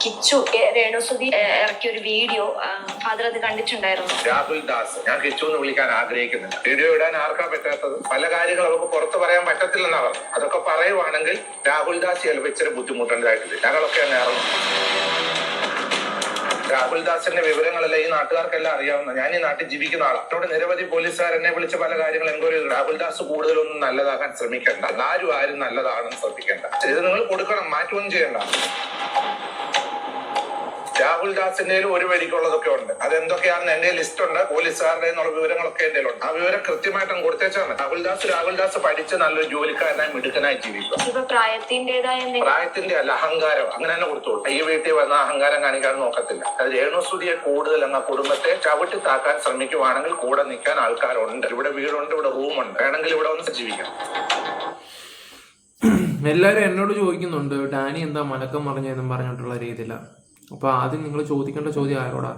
കിച്ചു രേണുസുതി ഇറക്കിയ ഒരു വീഡിയോ ഫാദർ അത് കണ്ടിട്ടുണ്ടായിരുന്നു. രാഹുൽ ദാസ് ഞാൻ കിച്ചു എന്ന് വിളിക്കാൻ ആഗ്രഹിക്കുന്നില്ല. വീഡിയോ ഇടാൻ ആർക്കാ പറ്റാത്തത്? പല കാര്യങ്ങൾ അവർക്ക് പുറത്ത് പറയാൻ പറ്റത്തില്ലെന്നാ പറഞ്ഞു. അതൊക്കെ പറയുവാണെങ്കിൽ രാഹുൽ ദാസ് ചിലപ്പോൾ ഇച്ചിരി ബുദ്ധിമുട്ടുണ്ടായിട്ടില്ല. ഞങ്ങളൊക്കെ അങ്ങ് ഇറങ്ങും. രാഹുൽ ദാസിന്റെ വിവരങ്ങളെല്ലാം ഈ നാട്ടുകാർക്കെല്ലാം അറിയാവുന്ന. ഞാൻ ഈ നാട്ടിൽ ജീവിക്കുന്ന ആളാണ്. എന്നോട് നിരവധി പോലീസുകാർ എന്നെ വിളിച്ച പല കാര്യങ്ങൾ എൻക്വയറി ചെയ്തു. രാഹുൽ ദാസ് കൂടുതലൊന്നും നല്ലതാകാൻ ശ്രമിക്കണ്ട. ആരും നല്ലതാണെന്ന് ശ്രദ്ധിക്കേണ്ട. ഇത് നിങ്ങൾ കൊടുക്കണം, മാറ്റുകയും ചെയ്യണ്ട. രാഹുൽ ദാസിന്റെ ഒരു വരിക്കുള്ളതൊക്കെ ഉണ്ട്. അതെന്തൊക്കെയാണെന്ന് എന്റെ ലിസ്റ്റ് ഉണ്ട്. പോലീസുകാരുടെ എന്നുള്ള വിവരങ്ങളൊക്കെ എന്റെ ഉണ്ട്. ആ വിവരം കൃത്യമായിട്ടും കൊടുത്തേച്ചാണ്. രാഹുൽ ദാസ് പഠിച്ച് നല്ലൊരു ജോലിക്കാരനായി മിടുക്കനായി ജീവിക്കും. പ്രായത്തിന്റെ അല്ല, അഹങ്കാരം അങ്ങനെ തന്നെ കൊടുത്തോളൂ. ഈ വീട്ടിൽ വന്ന അഹങ്കാരം കാണിക്കാൻ നോക്കത്തില്ല. അത് രേണുസുതിയെ കൂടുതൽ എന്ന കുടുംബത്തെ ചവിട്ടി താക്കാൻ ശ്രമിക്കുവാണെങ്കിൽ കൂടെ നിൽക്കാൻ ആൾക്കാരുണ്ട്. ഇവിടെ വീടുണ്ട്, ഇവിടെ റൂമുണ്ട്. വേണമെങ്കിൽ ഇവിടെ വന്ന് ജീവിക്കാം. എല്ലാവരും എന്നോട് ചോദിക്കുന്നുണ്ട് ഡാനി എന്താ മലക്കം പറഞ്ഞതെന്നും പറഞ്ഞിട്ടുള്ള രീതിയിലാണ്. അപ്പോൾ ആദ്യം നിങ്ങൾ ചോദിക്കേണ്ട ചോദ്യം ആരോടാ?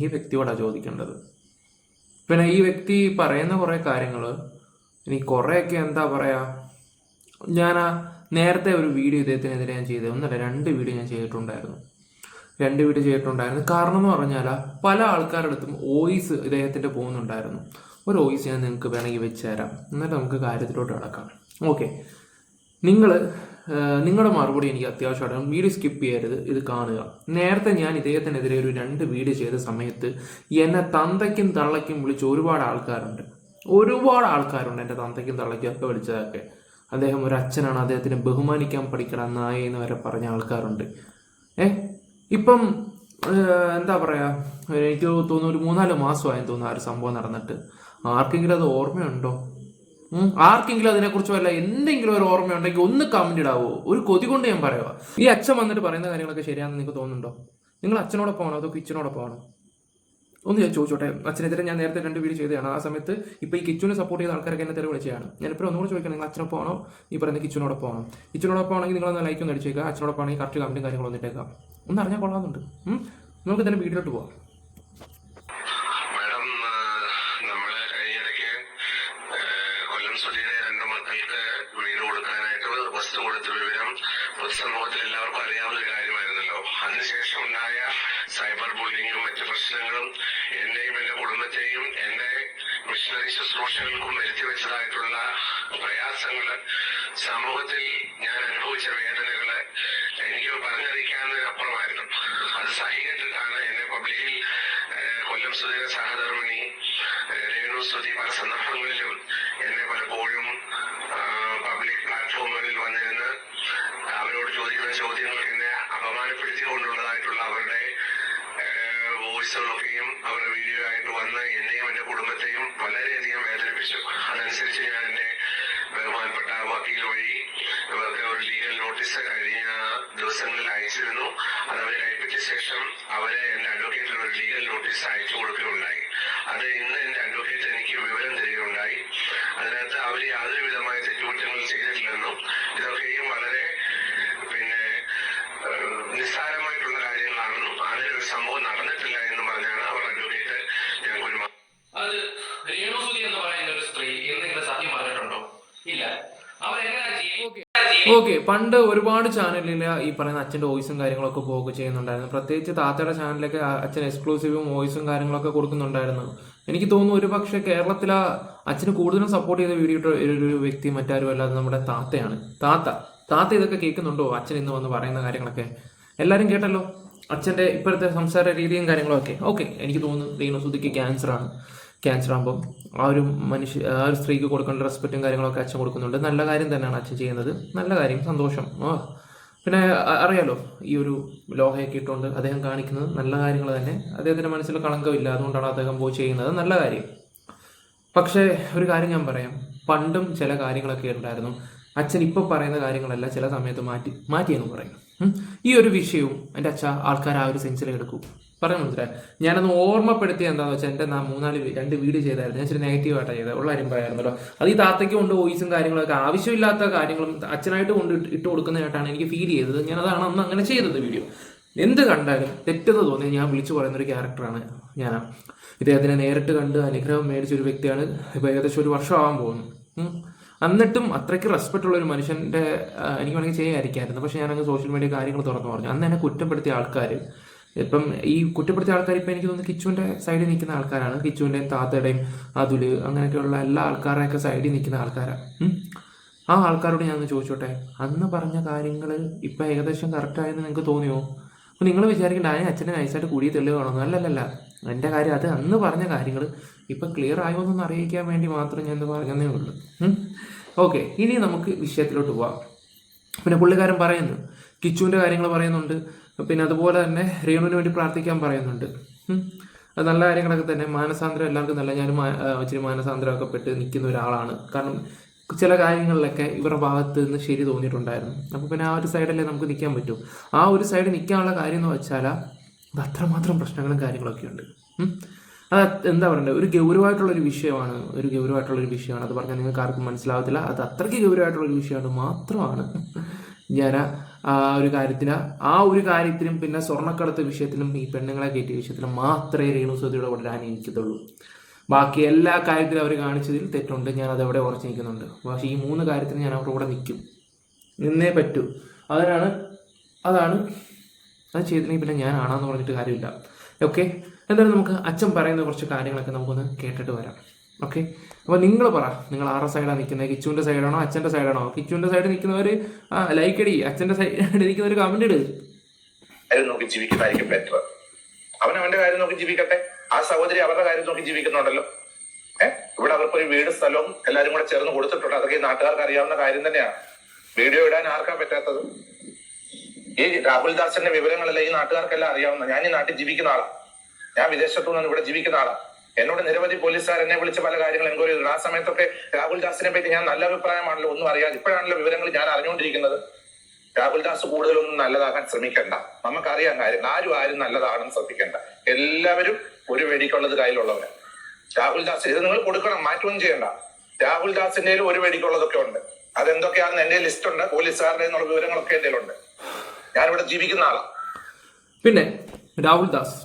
ഈ വ്യക്തിയോടാണ് ചോദിക്കേണ്ടത്. പിന്നെ ഈ വ്യക്തി പറയുന്ന കുറേ കാര്യങ്ങൾ ഇനി കുറേയൊക്കെ എന്താ പറയുക, ഞാൻ നേരത്തെ ഒരു വീഡിയോ ഇദ്ദേഹത്തിനെതിരെ ഞാൻ ചെയ്തത്, ഒന്നല്ല 2 വീഡിയോ ഞാൻ ചെയ്തിട്ടുണ്ടായിരുന്നു. 2 വീഡിയോ ചെയ്തിട്ടുണ്ടായിരുന്നു. കാരണം എന്ന് പറഞ്ഞാൽ പല ആൾക്കാരുടെ അടുത്തും വോയിസ് ഇദ്ദേഹത്തിൻ്റെ പോകുന്നുണ്ടായിരുന്നു. ഒരു വോയിസ് ഞാൻ നിങ്ങൾക്ക് വേണമെങ്കിൽ വെച്ച് തരാം, എന്നിട്ട് നമുക്ക് കാര്യത്തിലോട്ട് കിടക്കാം. ഓക്കെ, നിങ്ങളുടെ മറുപടി എനിക്ക് അത്യാവശ്യമാണ്. വീഡിയോ സ്കിപ്പ് ചെയ്യരുത്, ഇത് കാണുക. നേരത്തെ ഞാൻ ഇദ്ദേഹത്തിനെതിരെ ഒരു 2 വീഡിയോ ചെയ്ത സമയത്ത് എന്നെ തന്തയ്ക്കും തള്ളയ്ക്കും വിളിച്ച് ഒരുപാട് ആൾക്കാരുണ്ട്. എൻ്റെ തന്തയ്ക്കും തള്ളയ്ക്കും ഒക്കെ വിളിച്ചതൊക്കെ. അദ്ദേഹം ഒരു അച്ഛനാണ്, അദ്ദേഹത്തിനെ ബഹുമാനിക്കാൻ പഠിക്കണം നായ എന്ന് വരെ പറഞ്ഞ ആൾക്കാരുണ്ട്. ഇപ്പം എന്താ പറയുക, എനിക്ക് തോന്നുന്നു ഒരു 3-4 മാസമായെന്ന് തോന്നുന്നു ആ ഒരു സംഭവം നടന്നിട്ട്. ആർക്കെങ്കിലും അത് ഓർമ്മയുണ്ടോ? ആർക്കെങ്കിലും അതിനെക്കുറിച്ച് വല്ല എന്തെങ്കിലും ഒരു ഓർമ്മയുണ്ടെങ്കിൽ ഒന്ന് കമന്റ് ഇടാവോ? ഒരു കൊതി കൊണ്ട് ഞാൻ പറയുക. ഈ അച്ഛൻ വന്നിട്ട് പറയുന്ന കാര്യങ്ങളൊക്കെ ശരിയാണെന്ന് നിങ്ങൾക്ക് തോന്നുന്നുണ്ടോ? നിങ്ങൾ അച്ഛനോടൊപ്പമാണോ അതോ കിച്ചനോടൊപ്പമാണോ? ഒന്ന് ഞാൻ ചോദിച്ചോട്ടെ. അച്ഛനെതിരെ ഞാൻ നേരത്തെ 2 വീഡിയോ ചെയ്തതാണ്. ആ സമയത്ത് ഇപ്പോൾ ഈ കിച്ചുവിനെ സപ്പോർട്ട് ചെയ്ത ആൾക്കാരൊക്കെ എന്നെ തെളിവ് വിളിച്ചതാണ്. ഞാനിപ്പോൾ ഒന്നുകൂടെ ചോദിക്കാം, നിങ്ങൾ അച്ഛനൊപ്പമാണോ ഈ പറയുന്ന കിച്ചനോടൊപ്പമാണോ? കിച്ചനോടൊപ്പമാണെങ്കിൽ നിങ്ങളൊന്ന് ലൈക്ക് ഒന്ന് അടിച്ചേക്കുക. അച്ഛനോടൊപ്പമാണെങ്കിൽ കറക്റ്റ് കമന്റും കാര്യങ്ങളും വന്നിട്ടേക്കാം. ഒന്ന് അറിഞ്ഞാൽ കൊള്ളാമെന്നുണ്ട്. നമുക്ക് തന്നെ വീഡിയോട്ട് പോവാം. സമൂഹത്തിൽ എല്ലാവർക്കും അറിയാവുന്ന ഒരു കാര്യമായിരുന്നല്ലോ. അതിനുശേഷം ഉണ്ടായ സൈബർ ബുള്ളിങ്ങും മറ്റു പ്രശ്നങ്ങളും എന്നെയും എന്റെ കുടുംബത്തെയും എന്റെ മിഷണറി ശുശ്രൂഷകൾക്കും വരുത്തി വെച്ചതായിട്ടുള്ള പ്രയാസങ്ങള്, സമൂഹത്തിൽ ഞാൻ അനുഭവിച്ച വേദനകള് എനിക്ക് പറഞ്ഞറിയിക്കാവുന്നതിനപ്പുറമായിരുന്നു. അത് സഹികെട്ടിട്ടാണ് എന്നെ പബ്ലിക്കിൽ കൊല്ലം സുധീര സഹധർമ്മിണി രേണുസുതി പല സന്ദർഭങ്ങളിലും എന്നെ പലപ്പോഴും പബ്ലിക് പ്ലാറ്റ്ഫോമുകളിൽ വന്നിരുന്ന് അവരോട് ചോദിക്കുന്ന ചോദ്യങ്ങൾക്ക് എന്നെ അപമാനപ്പെടുത്തിക്കൊണ്ടുള്ളതായിട്ടുള്ള അവരുടെ വോയിസുകളൊക്കെയും അവരുടെ വീഡിയോ ആയിട്ട് വന്ന് എന്നെയും എന്റെ കുടുംബത്തെയും വളരെയധികം വേദനിപ്പിച്ചു. അതനുസരിച്ച് ഞാൻ എന്റെ ബഹുമാനപ്പെട്ട വക്കീൽ വഴി ഇവർക്ക് ഒരു ലീഗൽ നോട്ടീസ് കഴിഞ്ഞ ദിവസങ്ങളിൽ അയച്ചിരുന്നു. അത് അവർ കൈപ്പറ്റിയ ശേഷം അവരെ എന്റെ അഡ്വക്കേറ്റിൽ ഒരു ലീഗൽ നോട്ടീസ് അയച്ചു കൊടുക്കുകയുണ്ടായി. അത് ഇന്ന് എന്റെ അഡ്വക്കേറ്റ് എനിക്ക് വിവരം തരികയുണ്ടായി. അതിനകത്ത് അവർ യാതൊരു വിധമായ തെറ്റുകുറ്റങ്ങൾ ചെയ്തിട്ടില്ലെന്നും ഇതൊക്കെയും വളരെ നിസ്സാരമായിട്ടുള്ള കാര്യങ്ങളാണെന്നും അങ്ങനെ ഒരു സംഭവം നടന്നിട്ടില്ല എന്നും പറഞ്ഞാണ് അവർ അഡ്വക്കേറ്റ് ഞങ്ങൾക്ക് അത് രേണുസുതി എന്ന് പറയുന്ന ഒരു സ്ത്രീ എന്തെങ്കിലും സത്യം പറഞ്ഞിട്ടുണ്ടോ? ഇല്ല. ഓക്കെ, പണ്ട് ഒരുപാട് ചാനലിൽ ഈ പറയുന്ന അച്ഛൻ്റെ വോയിസും കാര്യങ്ങളൊക്കെ പോക്ക് ചെയ്യുന്നുണ്ടായിരുന്നു. പ്രത്യേകിച്ച് താത്തയുടെ ചാനലിലൊക്കെ അച്ഛൻ എക്സ്ക്ലൂസീവും വോയിസും കാര്യങ്ങളൊക്കെ കൊടുക്കുന്നുണ്ടായിരുന്നു. എനിക്ക് തോന്നുന്നു ഒരു പക്ഷേ കേരളത്തിൽ അച്ഛന് കൂടുതലും സപ്പോർട്ട് ചെയ്ത വീഡിയോ ഒരു വ്യക്തി മറ്റാരും അല്ലാതെ നമ്മുടെ താത്തയാണ്. താത്ത ഇതൊക്കെ കേൾക്കുന്നുണ്ടോ? അച്ഛൻ ഇന്ന് വന്ന് പറയുന്ന കാര്യങ്ങളൊക്കെ എല്ലാവരും കേട്ടല്ലോ. അച്ഛൻ്റെ ഇപ്പോഴത്തെ സംസാര രീതിയും കാര്യങ്ങളൊക്കെ ഓക്കെ. എനിക്ക് തോന്നുന്നു രേണുസുതിക്ക് ക്യാൻസർ ആകുമ്പം ആ ഒരു സ്ത്രീക്ക് കൊടുക്കേണ്ട റെസ്പെക്റ്റും കാര്യങ്ങളൊക്കെ അച്ഛൻ കൊടുക്കുന്നുണ്ട്. നല്ല കാര്യം തന്നെയാണ് അച്ഛൻ ചെയ്യുന്നത്. നല്ല കാര്യം, സന്തോഷം. പിന്നെ അറിയാലോ, ഈ ഒരു ലോഹയൊക്കെ ഇട്ടുകൊണ്ട് അദ്ദേഹം കാണിക്കുന്നത് നല്ല കാര്യങ്ങൾ തന്നെ. അദ്ദേഹത്തിൻ്റെ മനസ്സിൽ കളങ്കമില്ല, അതുകൊണ്ടാണ് അദ്ദേഹം പോയി ചെയ്യുന്നത്. നല്ല കാര്യം. പക്ഷേ ഒരു കാര്യം ഞാൻ പറയാം, പണ്ടും ചില കാര്യങ്ങളൊക്കെ ഉണ്ടായിരുന്നു. അച്ഛൻ ഇപ്പോൾ പറയുന്ന കാര്യങ്ങളല്ല ചില സമയത്ത് മാറ്റിയെന്ന് പറയും. ഈ ഒരു വിഷയവും എൻ്റെ ആൾക്കാർ ആ ഒരു സെൻസിലെടുക്കൂ. പറയാൻ മനസ്സിലായി. ഞാനൊന്ന് ഓർമ്മപ്പെടുത്തിയ എന്താണെന്ന് വെച്ചാൽ എൻ്റെ 2 വീഡിയോ ചെയ്തായിരുന്നു. ഞാൻ ഇച്ചിരി നെഗറ്റീവായിട്ടാണ് ചെയ്തത്. ഉള്ള കാര്യം പറയാറുണ്ടല്ലോ. അത് ഈ താത്തയ്ക്ക് കൊണ്ട് വോയിസും കാര്യങ്ങളൊക്കെ ആവശ്യമില്ലാത്ത കാര്യങ്ങളും അച്ഛനായിട്ട് കൊണ്ട് ഇട്ട് കൊടുക്കുന്നതായിട്ടാണ് എനിക്ക് ഫീൽ ചെയ്തത്. ഞാനതാണ് അന്ന് അങ്ങനെ ചെയ്തത്. വീഡിയോ എന്ത് കണ്ടാലും തെറ്റെന്ന് തോന്നി ഞാൻ വിളിച്ചു പറയുന്നൊരു ക്യാരക്ടറാണ് ഞാൻ. ഇദ്ദേഹത്തിനെ നേരിട്ട് കണ്ട് അനുഗ്രഹം മേടിച്ചൊരു വ്യക്തിയാണ്. ഇപ്പോൾ ഏകദേശം 1 വർഷം ആവാൻ പോകുന്നു. എന്നിട്ടും അത്രയ്ക്ക് റെസ്പെക്റ്റ് ഉള്ള ഒരു മനുഷ്യൻ്റെ എനിക്ക് വേണമെങ്കിൽ ചെയ്യാതിരിക്കായിരുന്നു. പക്ഷേ ഞാനങ്ങ് സോഷ്യൽ മീഡിയ കാര്യങ്ങൾ തുറന്നു പറഞ്ഞു. അന്ന് എന്നെ കുറ്റപ്പെടുത്തിയ ആൾക്കാർ, ഇപ്പം ഈ കുറ്റപ്പെടുത്തിയ ആൾക്കാർ ഇപ്പം എനിക്ക് തോന്നുന്നു കിച്ചുവിൻ്റെ സൈഡിൽ നിൽക്കുന്ന ആൾക്കാരാണ്. കിച്ചുവിൻ്റെയും താത്തയുടെയും അതുൽ അങ്ങനെയൊക്കെയുള്ള എല്ലാ ആൾക്കാരുടെയൊക്കെ സൈഡിൽ നിൽക്കുന്ന ആൾക്കാരാണ്. ആ ആൾക്കാരോട് ഞാൻ ചോദിച്ചോട്ടെ, അന്ന് പറഞ്ഞ കാര്യങ്ങൾ ഇപ്പം ഏകദേശം കറക്റ്റായെന്ന് നിങ്ങൾക്ക് തോന്നിയോ? അപ്പോൾ നിങ്ങൾ വിചാരിക്കേണ്ട അച്ഛനെ നൈസായിട്ട് കൂടി തെളിവാണോ? അല്ലല്ല, എൻ്റെ കാര്യം അത് അന്ന് പറഞ്ഞ കാര്യങ്ങൾ ഇപ്പം ക്ലിയർ ആയോ എന്നൊന്ന് അറിയിക്കാൻ വേണ്ടി മാത്രം ഞാൻ പറഞ്ഞതേ ഉള്ളൂ. ഓക്കെ, ഇനി നമുക്ക് വിഷയത്തിലോട്ട് പോവാം. പിന്നെ പുള്ളിക്കാരൻ പറയുന്നു, കിച്ചുവിൻ്റെ കാര്യങ്ങൾ പറയുന്നുണ്ട്, പിന്നെ അതുപോലെ തന്നെ രേണുവിന് വേണ്ടി പ്രാർത്ഥിക്കാൻ പറയുന്നുണ്ട്. അത് നല്ല കാര്യങ്ങളൊക്കെ തന്നെ. മാനസാന്തരം എല്ലാവർക്കും നല്ല, ഞാനും ഇച്ചിരി മാനസാന്തരമൊക്കെ പെട്ട് നിൽക്കുന്ന ഒരാളാണ്. കാരണം ചില കാര്യങ്ങളിലൊക്കെ ഇവരുടെ ഭാഗത്ത് നിന്ന് ശരി തോന്നിയിട്ടുണ്ടായിരുന്നു. അപ്പോൾ പിന്നെ ആ ഒരു സൈഡല്ലേ നമുക്ക് നിൽക്കാൻ പറ്റൂ. ആ ഒരു സൈഡ് നിൽക്കാനുള്ള കാര്യം എന്ന് വെച്ചാൽ അത് അത്രമാത്രം പ്രശ്നങ്ങളും കാര്യങ്ങളൊക്കെ ഉണ്ട്. അത് എന്താ പറയണ്ടത്, ഒരു ഗൗരവമായിട്ടുള്ളൊരു വിഷയമാണ്. അത് പറഞ്ഞാൽ നിങ്ങൾക്ക് ആർക്കും മനസ്സിലാവത്തില്ല. അത് അത്രയ്ക്ക് ഗൗരവമായിട്ടുള്ളൊരു വിഷയമാണ്. മാത്രമാണ് ഞാൻ ആ ഒരു കാര്യത്തിനും പിന്നെ സ്വർണ്ണക്കടത്ത് വിഷയത്തിലും ഈ പെണ്ണുങ്ങളെ കയറ്റിയ വിഷയത്തിലും മാത്രമേ രേണു സുധിയുടെ കൂടെ എനിക്കത്തുള്ളൂ. ബാക്കി എല്ലാ കാര്യത്തിലും അവർ കാണിച്ചതിൽ തെറ്റുണ്ട്, ഞാൻ അതവിടെ ഉറച്ചു നിൽക്കുന്നുണ്ട്. പക്ഷേ ഈ 3 കാര്യത്തിന് ഞാൻ അവരുടെ കൂടെ നിന്നേ പറ്റൂ. അതാണ് അത് ചെയ്തില്ലെങ്കിൽ പിന്നെ ഞാൻ ആണെന്ന് പറഞ്ഞിട്ട് കാര്യമില്ല. ഓക്കെ, എന്തായാലും നമുക്ക് അച്ഛൻ പറയുന്ന കുറച്ച് കാര്യങ്ങളൊക്കെ നമുക്കൊന്ന് കേട്ടിട്ട് വരാം. ഓക്കെ, അപ്പോൾ നിങ്ങൾ പറ, നിങ്ങൾ ആരുടെ സൈഡാണ് നിൽക്കുന്നത്? കിച്ചുവിൻ്റെ സൈഡാണോ അച്ഛൻ്റെ സൈഡാണോ? കിച്ചുവിൻ്റെ സൈഡിൽ നിൽക്കുന്നവർ ലൈക്ക് അടി, അച്ഛൻ്റെ സൈഡിൽ നിൽക്കുന്നവർ കമന്റ് ഇട്. നോക്കി ജീവിക്കുന്നതായിരിക്കും ബെറ്റർ. അവന്റെ കാര്യം നോക്കി ജീവിക്കട്ടെ. ആ സഹോദരി അവരുടെ കാര്യം നോക്കി ജീവിക്കുന്നുണ്ടല്ലോ. ഇവിടെ അവർക്കൊരു വീട് സ്ഥലവും എല്ലാരും കൂടെ ചേർന്ന് കൊടുത്തിട്ടുണ്ട്. അതൊക്കെ ഈ നാട്ടുകാർക്ക് അറിയാവുന്ന കാര്യം തന്നെയാണ്. വീഡിയോ ഇടാൻ ആർക്കാ പറ്റാത്തത്? ഈ രാഹുൽ ദാസിന്റെ വിവരങ്ങളെല്ലാം ഈ നാട്ടുകാർക്കെല്ലാം അറിയാവുന്ന. ഞാൻ ഈ നാട്ടിൽ ജീവിക്കുന്ന ആളാണ്. ഞാൻ വിദേശത്തു നിന്ന് ഇവിടെ ജീവിക്കുന്ന ആളാണ്. എന്നോട് നിരവധി പോലീസുകാർ എന്നെ വിളിച്ച് പല കാര്യങ്ങൾ എൻക്വയറി ചെയ്തു. ആ സമയത്തൊക്കെ രാഹുൽ ദാസിനെ പറ്റി ഞാൻ നല്ല അഭിപ്രായമാണല്ലോ, ഒന്നും അറിയാതെ. ഇപ്പോഴാണല്ലോ വിവരങ്ങൾ ഞാൻ അറിഞ്ഞുകൊണ്ടിരിക്കുന്നത്. രാഹുൽ ദാസ് കൂടുതലൊന്നും നല്ലതാകാൻ ശ്രമിക്കണ്ട. നമുക്കറിയാൻ കാര്യം, ആരും നല്ലതാണെന്ന് ശ്രദ്ധിക്കണ്ട. എല്ലാവരും ഒരു വെടിക്കുള്ളത് കയ്യിലുള്ളവരാണ്. രാഹുൽ ദാസ് ഇത് നിങ്ങൾ കൊടുക്കണം, മാറ്റമൊന്നും ചെയ്യണ്ട. രാഹുൽ ദാസിന്റെ ഒരു വെടിക്കുള്ളതൊക്കെ ഉണ്ട്. അതെന്തൊക്കെയാണെന്ന് എന്റെ ലിസ്റ്റ് ഉണ്ട്. പോലീസുകാരുടെ എന്നുള്ള വിവരങ്ങളൊക്കെ എന്റെ ഉണ്ട്. ഞാനിവിടെ ജീവിക്കുന്ന ആളാണ്. പിന്നെ രാഹുൽ ദാസ്,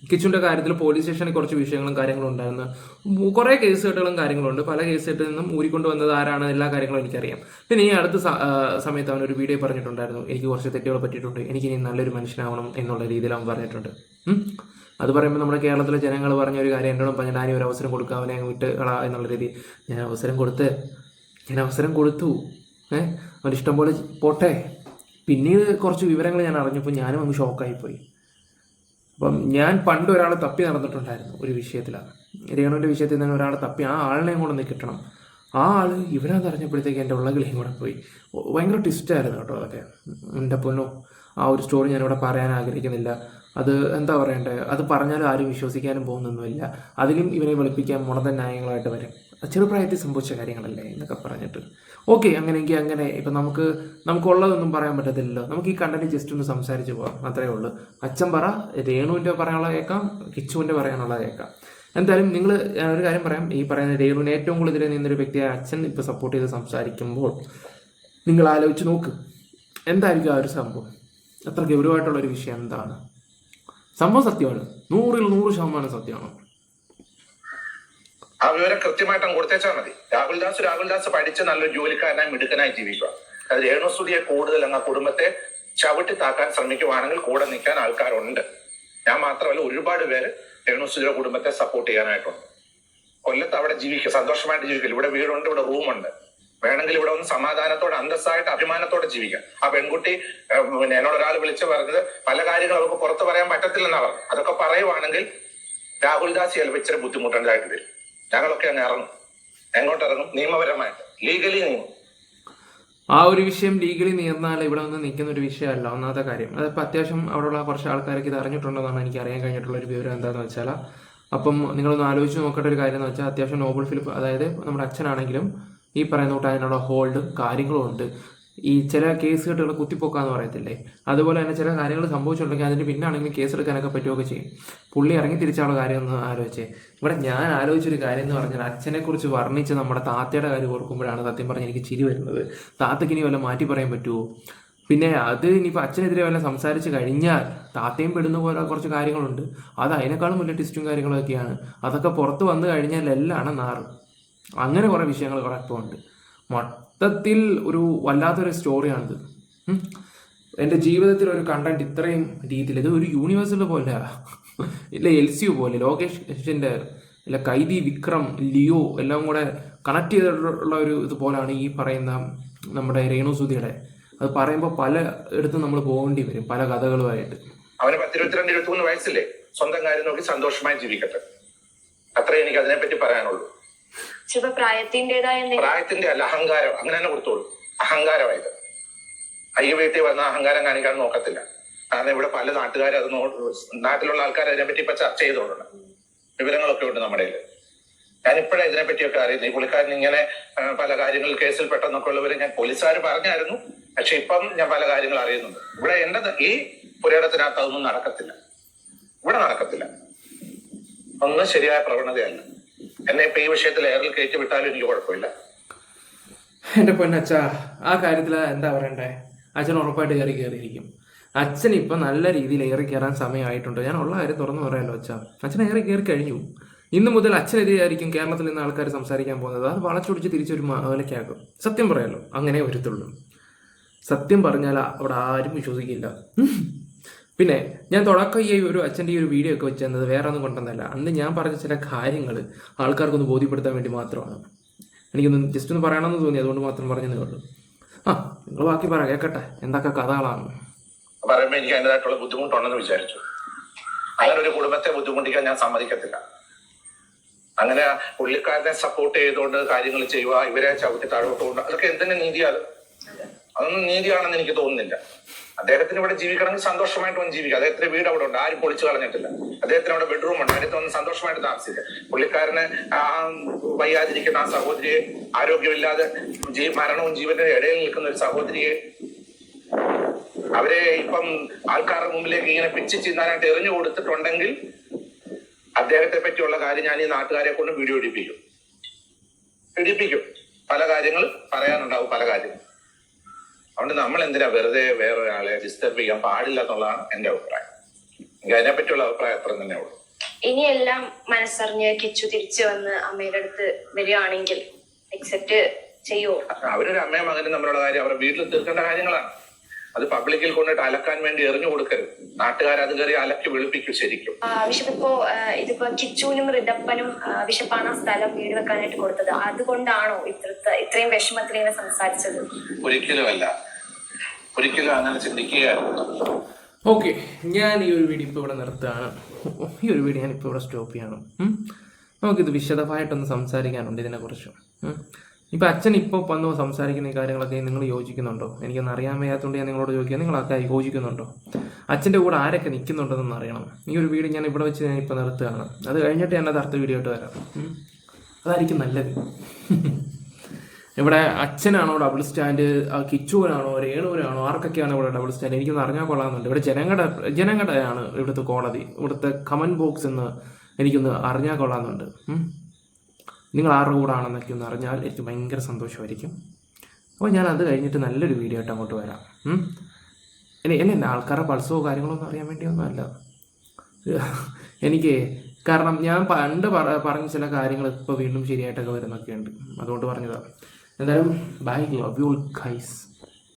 കിച്ചുവിന്റെ കാര്യത്തിൽ പോലീസ് സ്റ്റേഷനിൽ കുറച്ച് വിഷയങ്ങളും കാര്യങ്ങളും ഉണ്ടായിരുന്നു. കുറേ കേസ് കെട്ടുകളും കാര്യങ്ങളുണ്ട്. പല കേസ് കെട്ടിൽ നിന്നും ഊരിക്കൊണ്ട് വന്നത് ആരാണ്, എല്ലാ കാര്യങ്ങളും എനിക്കറിയാം. പിന്നെ ഈ അടുത്ത സമയത്ത് അവൻ ഒരു വീഡിയോ പറഞ്ഞിട്ടുണ്ടായിരുന്നു, എനിക്ക് കുറച്ച് തെറ്റുകൾ പറ്റിയിട്ടുണ്ട്, എനിക്ക് ഇനി നല്ലൊരു മനുഷ്യനാവണം എന്നുള്ള രീതിയിൽ അവൻ പറഞ്ഞിട്ടുണ്ട്. അത് പറയുമ്പോൾ നമ്മുടെ കേരളത്തിലെ ജനങ്ങൾ പറഞ്ഞ ഒരു കാര്യം എന്നോടും പറഞ്ഞാൽ ഞാൻ ഒരു അവസരം കൊടുക്കുക, അവനെ അങ്ങ് വിട്ട് കളാ എന്നുള്ള രീതി. ഞാൻ അവസരം കൊടുത്തു. അവൻ ഇഷ്ടം പോലെ പോട്ടെ. പിന്നീട് കുറച്ച് വിവരങ്ങൾ ഞാൻ അറിഞ്ഞപ്പോൾ ഞാനും അങ്ങ് ഷോക്കായിപ്പോയി. അപ്പം ഞാൻ പണ്ട് ഒരാളെ തപ്പി നടന്നിട്ടുണ്ടായിരുന്നു ഒരു വിഷയത്തിലാണ്. രേണുവിൻ്റെ വിഷയത്തിൽ തന്നെ ഒരാളെ തപ്പി ആ ആളിനെയും കൂടെ കിട്ടണം. ആ ആൾ ഇവരാന്ന് അറിഞ്ഞപ്പോഴത്തേക്ക് എൻ്റെ ഉള്ളകിളിയും കൂടെ പോയി. ഭയങ്കര ട്വിസ്റ്റായിരുന്നു കേട്ടോ അതൊക്കെ. എൻ്റെ പൊന്നോ, ആ ഒരു സ്റ്റോറി ഞാനിവിടെ പറയാൻ ആഗ്രഹിക്കുന്നില്ല. അത് എന്താ പറയണ്ടേ, അത് പറഞ്ഞാലും ആരും വിശ്വസിക്കാനും പോകുന്നൊന്നുമില്ല. അതിലും ഇവരെ വെളുപ്പിക്കാൻ മുടന്തൻ ന്യായങ്ങളായിട്ട് വരും. ചെറുപ്രായത്തിൽ സംഭവിച്ച കാര്യങ്ങളല്ലേ എന്നൊക്കെ പറഞ്ഞിട്ട്. ഓക്കെ, അങ്ങനെയെങ്കിൽ അങ്ങനെ. ഇപ്പം നമുക്കുള്ളതൊന്നും പറയാൻ പറ്റത്തില്ലല്ലോ. നമുക്ക് ഈ കണ്ടന്റ് ജസ്റ്റ് ഒന്ന് സംസാരിച്ച് പോകാം, അത്രേ ഉള്ളൂ. അച്ഛൻ പറ, രേണുവിൻ്റെ പറയാനുള്ള കേൾക്കാം, കിച്ചുവിൻ്റെ പറയാനുള്ള കേൾക്കാം. എന്തായാലും നിങ്ങൾ ഒരു കാര്യം പറയാം, ഈ പറയുന്ന രേണുവിനെ ഏറ്റവും കൂടുതൽ നിന്നൊരു വ്യക്തിയെ അച്ഛൻ ഇപ്പോൾ സപ്പോർട്ട് ചെയ്ത് സംസാരിക്കുമ്പോൾ നിങ്ങൾ ആലോചിച്ച് നോക്ക്, എന്തായിരിക്കും ആ ഒരു സംഭവം? അത്ര ഗൗരവമായിട്ടുള്ളൊരു വിഷയം എന്താണ്? സംഭവം സത്യമാണ്, 100% സത്യമാണ്. ആ വിവരം കൃത്യമായിട്ട് കൊടുത്തേച്ചാൽ മതി. രാഹുൽ ദാസ് പഠിച്ച് നല്ലൊരു ജോലിക്കാരനായി മിടുക്കനായി ജീവിക്കുക. അത് രേണു സുധിയെ കൂടുതൽ അങ്ങ് കുടുംബത്തെ ചവിട്ടി താക്കാൻ ശ്രമിക്കുവാണെങ്കിൽ കൂടെ നിൽക്കാൻ ആൾക്കാരുണ്ട്. ഞാൻ മാത്രമല്ല, ഒരുപാട് പേര് രേണു സുധിയുടെ കുടുംബത്തെ സപ്പോർട്ട് ചെയ്യാനായിട്ടുണ്ട്. കൊല്ലത്ത് അവിടെ ജീവിക്കുക, സന്തോഷമായിട്ട് ജീവിക്കില്ല. ഇവിടെ വീടുണ്ട്, ഇവിടെ റൂമുണ്ട്. വേണമെങ്കിൽ ഇവിടെ ഒന്ന് സമാധാനത്തോടെ അന്തസ്സായിട്ട് അഭിമാനത്തോടെ ജീവിക്കാം. ആ പെൺകുട്ടി എന്നോട് ഒരാൾ വിളിച്ച് പറഞ്ഞത് പല കാര്യങ്ങളും അവർക്ക് പുറത്ത് പറയാൻ പറ്റത്തില്ലെന്നാ പറഞ്ഞു. അതൊക്കെ പറയുവാണെങ്കിൽ രാഹുൽ ദാസ് ചിലപ്പോൾ ഇച്ചിരി ബുദ്ധിമുട്ടുണ്ടായിട്ട് വരും. ഞങ്ങളൊക്കെ അങ്ങ് ഇറങ്ങും. എങ്ങോട്ടിറങ്ങും? നിയമപരമായിട്ട്, ലീഗലി നീങ്ങും. ആ ഒരു വിഷയം ലീഗലി നീർന്നാൽ ഇവിടെ വന്ന് നിൽക്കുന്ന ഒരു വിഷയമല്ല, ഒന്നാമത്തെ കാര്യം. അതിപ്പോൾ അത്യാവശ്യം അവിടെയുള്ള കുറച്ച് ആൾക്കാർക്ക് ഇത് അറിഞ്ഞിട്ടുണ്ടെന്നാണ് എനിക്ക് അറിയാൻ കഴിഞ്ഞിട്ടുള്ള ഒരു വിവരം. എന്താണെന്ന് വെച്ചാൽ, അപ്പം നിങ്ങളൊന്ന് ആലോചിച്ച് നോക്കേണ്ട ഒരു കാര്യം എന്ന് വെച്ചാൽ, അത്യാവശ്യം നോബൽ ഫിലിപ്പ്, അതായത് നമ്മുടെ അച്ഛനാണെങ്കിലും ഈ പറയുന്ന കൂട്ട് അതിനുള്ള ഹോൾഡും കാര്യങ്ങളും ഉണ്ട്. ഈ ചില കേസ് കെട്ടുകൾ കുത്തിപ്പൊക്കാന്ന് പറയത്തില്ലേ, അതുപോലെ തന്നെ ചില കാര്യങ്ങൾ സംഭവിച്ചിട്ടുണ്ടെങ്കിൽ അതിന് പിന്നാണെങ്കിലും കേസ് എടുക്കാനൊക്കെ പറ്റുകയൊക്കെ ചെയ്യും. പുള്ളി ഇറങ്ങി തിരിച്ചുള്ള കാര്യം ഒന്ന് ആലോചിച്ചേ. ഇവിടെ ഞാൻ ആലോചിച്ചൊരു കാര്യം എന്ന് പറഞ്ഞാൽ, അച്ഛനെക്കുറിച്ച് വർണ്ണിച്ച് നമ്മുടെ താത്തയുടെ കാര്യം ഓർക്കുമ്പോഴാണ് സത്യം പറഞ്ഞ് എനിക്ക് ചിരി വരുന്നത്. താത്തയ്ക്ക് ഇനി വല്ല മാറ്റി പറയാൻ പറ്റുമോ? പിന്നെ അത് ഇനിയിപ്പോൾ അച്ഛനെതിരെ വല്ല സംസാരിച്ച് കഴിഞ്ഞാൽ താത്തയും പെടുന്ന പോലെ കുറച്ച് കാര്യങ്ങളുണ്ട്. അത് അതിനേക്കാളും വലിയ ടിസ്റ്റും കാര്യങ്ങളൊക്കെയാണ്. അതൊക്കെ പുറത്ത് വന്നു കഴിഞ്ഞാൽ എല്ലാം നാറും. അങ്ങനെ കുറേ വിഷയങ്ങൾ കുറേ ഇപ്പോൾ ഉണ്ട്. മൊത്തത്തിൽ ഒരു വല്ലാത്തൊരു സ്റ്റോറിയാണിത്. എൻ്റെ ജീവിതത്തിൽ ഒരു കണ്ടന്റ് ഇത്രയും രീതിയിൽ, ഇത് ഒരു യൂണിവേഴ്സിൽ പോലെ ഇല്ല LCU പോലെ, ലോകേഷിൻ്റെ ഇല്ല കൈദി, വിക്രം, ലിയോ എല്ലാം കൂടെ കണക്ട് ചെയ്തിട്ടുള്ള ഒരു ഇതുപോലാണ് ഈ പറയുന്ന നമ്മുടെ രേണുസുതിയുടെ. അത് പറയുമ്പോൾ പല ഇടത്തും നമ്മൾ പോകേണ്ടി വരും, പല കഥകളുമായിട്ട്. അവന് 22-23 വയസ്സില്ലേ, സ്വന്തം കാര്യം നോക്കി സന്തോഷമായി ജീവിക്കട്ടെ, അത്രേ എനിക്ക് അതിനെപ്പറ്റി പറയാനുള്ളൂ. പ്രായത്തിന്റെ അല്ല, അഹങ്കാരം അങ്ങനെ തന്നെ കൊടുത്തോളൂ. അഹങ്കാരമായത് ഈ വീട്ടിൽ വന്ന അഹങ്കാരം കാണിക്കാൻ നോക്കത്തില്ല. കാരണം ഇവിടെ പല നാട്ടുകാരും അത് നാട്ടിലുള്ള ആൾക്കാർ അതിനെപ്പറ്റി ഇപ്പൊ ചർച്ച ചെയ്തോണ്ട് വിവരങ്ങളൊക്കെ ഉണ്ട് നമ്മുടെ കയ്യിൽ. ഞാനിപ്പോഴാണ് ഇതിനെപ്പറ്റിയൊക്കെ അറിയുന്നത്. ഈ പുള്ളിക്കാരൻ ഇങ്ങനെ പല കാര്യങ്ങളിൽ കേസിൽ പെട്ടെന്നൊക്കെ ഉള്ളവരെ ഞാൻ പോലീസുകാർ പറഞ്ഞായിരുന്നു. പക്ഷെ ഇപ്പം ഞാൻ പല കാര്യങ്ങൾ അറിയുന്നുണ്ട്. ഇവിടെ എന്റെ ഈ പുരയിടത്തിനകത്ത് അതൊന്നും നടക്കത്തില്ല, ഇവിടെ നടക്കത്തില്ല. ഒന്നും ശരിയായ പ്രവണതയല്ല. എന്നെ ഇപ്പൊ ഈ വിഷയത്തിൽ എയറിൽ കയറ്റി വിട്ടാലും എനിക്ക് കുഴപ്പമില്ല. എൻ്റെ പൊന്നച്ഛ, ആ കാര്യത്തിൽ എന്താ പറയണ്ടേ, അച്ഛൻ ഉറപ്പായിട്ട് കയറിയിരിക്കും. അച്ഛൻ ഇപ്പം നല്ല രീതിയിൽ ഏറി കയറാൻ സമയമായിട്ടുണ്ട്. ഞാൻ ഉള്ള കാര്യം തുറന്നു പറയാമല്ലോ അച്ഛ. അച്ഛൻ കയറി കഴിഞ്ഞു. ഇന്ന് മുതൽ അച്ഛനെതിരെയായിരിക്കും കേരളത്തിൽ നിന്ന് ആൾക്കാർ സംസാരിക്കാൻ പോകുന്നത്. അത് വളച്ചൊടിച്ച് തിരിച്ചൊരു വിലക്കാക്കും. സത്യം പറയാലോ, അങ്ങനെ വരത്തുള്ളൂ. സത്യം പറഞ്ഞാൽ അവിടെ ആരും വിശ്വസിക്കില്ല. പിന്നെ ഞാൻ തുടക്കം ഈ ഒരു അച്ഛൻ്റെ ഈ ഒരു വീഡിയോ ഒക്കെ വെച്ച് തന്നത് വേറെ ഒന്നും കൊണ്ടൊന്നല്ല. അന്ന് ഞാൻ പറഞ്ഞ ചില കാര്യങ്ങൾ ആൾക്കാർക്കൊന്ന് ബോധ്യപ്പെടുത്താൻ വേണ്ടി മാത്രമാണ്. എനിക്കൊന്ന് ജസ്റ്റ് ഒന്ന് പറയണമെന്ന് തോന്നി, അതുകൊണ്ട് മാത്രം പറഞ്ഞതേ ഉള്ളൂ. നിങ്ങൾ ബാക്കി പറ, കേൾക്കട്ടെ എന്തൊക്കെ കഥകളാണ്. പറയുമ്പോ എനിക്ക് അതിൻ്റെതായിട്ടുള്ള ബുദ്ധിമുട്ടുണ്ടെന്ന് വിചാരിച്ചു. അങ്ങനെ ഒരു കുടുംബത്തെ ബുദ്ധിമുട്ടിക്കാൻ ഞാൻ സമ്മതിക്കത്തില്ല. അങ്ങനെ പുള്ളിക്കാരനെ സപ്പോർട്ട് ചെയ്തുകൊണ്ട് കാര്യങ്ങൾ ചെയ്യുക, ഇവരെ ചവിട്ടി താഴോട്ട് കൊണ്ട്, അതൊക്കെ എന്തിന്റെ നീതിയാണ്? അതൊന്നും നീതിയാണെന്ന് എനിക്ക് തോന്നുന്നില്ല. അദ്ദേഹത്തിന് ഇവിടെ ജീവിക്കണമെങ്കിൽ സന്തോഷമായിട്ട് ഒന്ന് ജീവിക്കുക. അദ്ദേഹത്തിന്റെ വീട് അവിടെ ഉണ്ട്, ആരും പൊളിച്ചു കളഞ്ഞിട്ടില്ല. അദ്ദേഹത്തിന് അവിടെ ബെഡ്റൂം ഉണ്ട്, അതിനകത്ത് ഒന്ന് സന്തോഷമായിട്ട് താമസിക്കുക. പുള്ളിക്കാരന് വയ്യാതിരിക്കുന്ന ആ സഹോദരിയെ, ആരോഗ്യമില്ലാതെ മരണവും ജീവന്റെ ഇടയിൽ നിൽക്കുന്ന ഒരു സഹോദരിയെ, അവരെ ഇപ്പം ആൾക്കാരുടെ മുമ്പിലേക്ക് ഇങ്ങനെ പിച്ച് ചിന്താനായിട്ട് എറിഞ്ഞു കൊടുത്തിട്ടുണ്ടെങ്കിൽ അദ്ദേഹത്തെ പറ്റിയുള്ള കാര്യം ഞാൻ ഈ നാട്ടുകാരെ കൊണ്ട് വീഡിയോ ഇടിപ്പിക്കും. പല കാര്യങ്ങൾ പറയാനുണ്ടാവും, പല കാര്യങ്ങൾ. അതുകൊണ്ട് നമ്മൾ എന്തിനാ വെറുതെ വേറെ ഒരാളെ ഡിസ്റ്റർബ് ചെയ്യാൻ പാടില്ല എന്നുള്ളതാണ് എന്റെ അഭിപ്രായം. എനിക്ക് അതിനെപ്പറ്റിയുള്ള അഭിപ്രായം അത്ര തന്നെ ഉള്ളൂ. ഇനിയെല്ലാം മനസ്സറിഞ്ഞ് കിച്ചു തിരിച്ചു വന്ന് അമ്മയുടെ അടുത്ത് വരികയാണെങ്കിൽ അക്സെപ്റ്റ് ചെയ്യുമോ? അവരൊരു അമ്മയും മകനും തമ്മിലുള്ള കാര്യം അവരുടെ വീട്ടിൽ തീർക്കേണ്ട കാര്യങ്ങളാണ്. അത് പബ്ലിക്കിൽ കൊണ്ടിട്ട് അലക്കാൻ വേണ്ടി എറിഞ്ഞു കൊടുക്കരുത്. നാട്ടുകാർ അത് കയറി അലക്കി വെളുപ്പിക്കും ശരിക്കും. ബിഷപ്പ് ഇതിപ്പോ കിച്ചുവിനും റിദപ്പനും ബിഷപ്പാണ് ആ സ്ഥലം വീട് വെക്കാനായിട്ട് കൊടുത്തത്. അതുകൊണ്ടാണോ ഇത്രയും വിഷമത്തിൽ ഇങ്ങനെ സംസാരിച്ചത്? ഒരിക്കലും അങ്ങനെ ചിന്തിക്കുകയായിരുന്നു. ഓക്കെ, ഞാൻ ഈ ഒരു വീഡിയോ ഇപ്പോൾ ഇവിടെ നിർത്തുകയാണ്. ഈ ഒരു വീഡിയോ ഞാനിപ്പോൾ ഇവിടെ സ്റ്റോപ്പ് ചെയ്യണം. നമുക്കിത് വിശദമായിട്ടൊന്ന് സംസാരിക്കാനുണ്ട് ഇതിനെക്കുറിച്ച്. ഇപ്പം അച്ഛൻ ഇപ്പോൾ വന്ന് സംസാരിക്കുന്ന ഈ കാര്യങ്ങളൊക്കെ നിങ്ങൾ യോജിക്കുന്നുണ്ടോ? എനിക്കൊന്ന് അറിയാൻ വയ്യാത്തതുകൊണ്ട് ഞാൻ നിങ്ങളോട് ചോദിക്കുക, നിങ്ങളൊക്കെ യോജിക്കുന്നുണ്ടോ? അച്ഛൻ്റെ കൂടെ ആരൊക്കെ നിൽക്കുന്നുണ്ടെന്ന് അറിയണം. ഈ ഒരു വീഡിയോ ഞാൻ ഇവിടെ വെച്ച് ഞാനിപ്പോൾ നിർത്തുകയാണ്. അത് കഴിഞ്ഞിട്ട് ഞാൻ അത് അടുത്ത വീഡിയോ ആയിട്ട് വരാം. അതായിരിക്കും നല്ലത്. ഇവിടെ അച്ഛനാണോ ഡബിൾ സ്റ്റാൻഡ്, കിച്ചുവിനാണോ, രേണുവിനാണോ, ആർക്കൊക്കെയാണ് ഇവിടെ ഡബിൾ സ്റ്റാൻഡ്? എനിക്കൊന്ന് അറിഞ്ഞാൽ കൊള്ളാമെന്നുണ്ട്. ഇവിടെ ജനങ്ങളുടെയാണ് ഇവിടുത്തെ കോടതി, ഇവിടുത്തെ കമൻറ്റ് ബോക്സ് എന്ന് എനിക്കൊന്ന് അറിഞ്ഞാൽ കൊള്ളാമെന്നുണ്ട്. നിങ്ങൾ ആരുടെ കൂടെ ആണെന്നൊക്കെ ഒന്ന് അറിഞ്ഞാൽ എനിക്ക് ഭയങ്കര സന്തോഷമായിരിക്കും. അപ്പോൾ ഞാൻ അത് കഴിഞ്ഞിട്ട് നല്ലൊരു വീഡിയോ ആയിട്ട് അങ്ങോട്ട് വരാം. എന്നെ ആൾക്കാരുടെ പൾസോ കാര്യങ്ങളോ ഒന്നും അറിയാൻ വേണ്ടിയൊന്നുമല്ല എനിക്ക്. കാരണം ഞാൻ പണ്ട് പറഞ്ഞ ചില കാര്യങ്ങൾ ഇപ്പോൾ വീണ്ടും ശരിയായിട്ടൊക്കെ വരുന്നൊക്കെ ഉണ്ട്, അതുകൊണ്ട് പറഞ്ഞതാണ്. എന്തായാലും ബൈ, ലവ് യു ഗൈസ്.